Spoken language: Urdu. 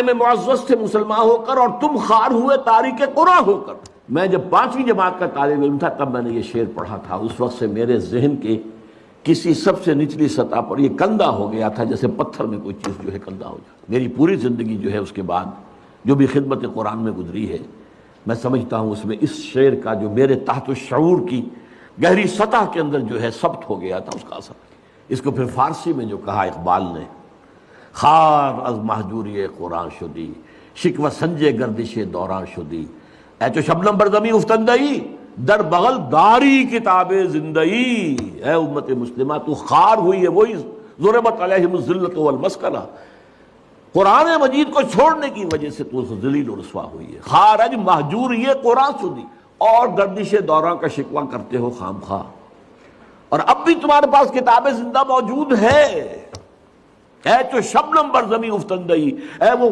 میں معزز تھے مسلمان ہو کر اور تم خار ہوئے تاریک قرآن ہو کر۔ میں جب 5ویں جماعت کا طالب علم تھا تب میں نے یہ شعر پڑھا تھا، اس وقت سے میرے ذہن کے کسی سب سے نچلی سطح پر یہ کندہ ہو گیا تھا، جیسے پتھر میں کوئی چیز جو ہے کندہ ہو جائے۔ میری پوری زندگی جو ہے اس کے بعد جو بھی خدمت قرآن میں گزری ہے، میں سمجھتا ہوں اس میں اس شعر کا جو میرے تحت الشعور کی گہری سطح کے اندر جو ہے ثبت ہو گیا تھا، اس کا اثر۔ اس کو پھر فارسی میں جو کہا اقبال نے، خار از مہجوری قرآن شدی، شکوہ سنجے گردش دوران شدی، اے تو شبنم بر زمین افتندئی، در بغل داری کتاب زندئی۔ اے امت مسلمہ تو خار ہوئی ہے، وہی ضربت علیہم الذلۃ والمسکنہ، قرآن مجید کو چھوڑنے کی وجہ سے تو ذلیل و رسوا ہوئی ہے۔ خارج مہجور یہ قرآن شدی، اور گردش دوران کا شکوہ کرتے ہو خام خواہ، اور اب بھی تمہارے پاس کتاب زندہ موجود ہے۔ اے تو شبنم بر زمین افتندئی، اے وہ